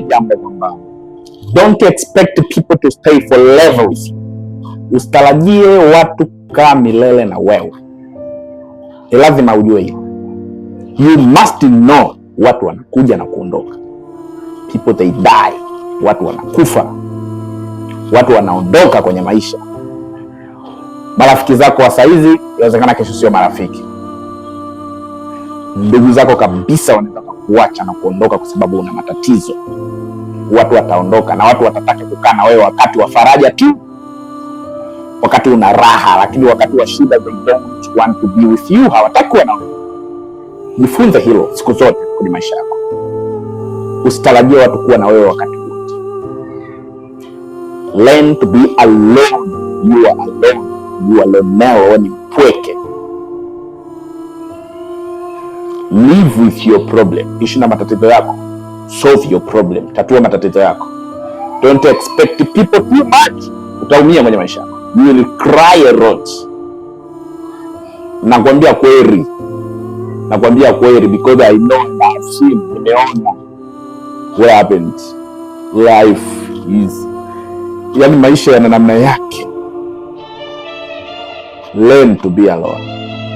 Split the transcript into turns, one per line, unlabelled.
jambo kwamba don't expect people to stay for levels. Usitarajie watu kaa milele na wewe. Lazima ujue hiyo. You must know watu wanakuja na kuondoka. People they die. Watu wanakufa. Watu wanaondoka kwenye maisha. Marafiki zako wa saizi inawezekana kesho sio marafiki. Ndugu zako kabisa wanaweza kuacha na kuondoka kwa sababu una matatizo. Watu wataondoka na watu watataka kukaa na wewe wakati wa faraja tu, wakati una raha, lakini wakati wa shida they don't want to be with you. Hawataki kuwa na wewe. Jifunze hilo siku zote kwenye maisha yako. Usitarajie watu kuwa na wewe wakati wote. Learn to be alone. You are alone. You are alone now. Wewe ni mpweke. Live with your problem. Ishi na matatizo yako. Solve your problem. Tatua matatizo yako. Don't expect people too much. Utaumia kwenye maisha yako. You will cry a lot. Nakwambia kweli. Nakwambia kweli because I know, I've seen, nimeona what happened. Life is, yani maisha yana namna yake. Learn to be alone.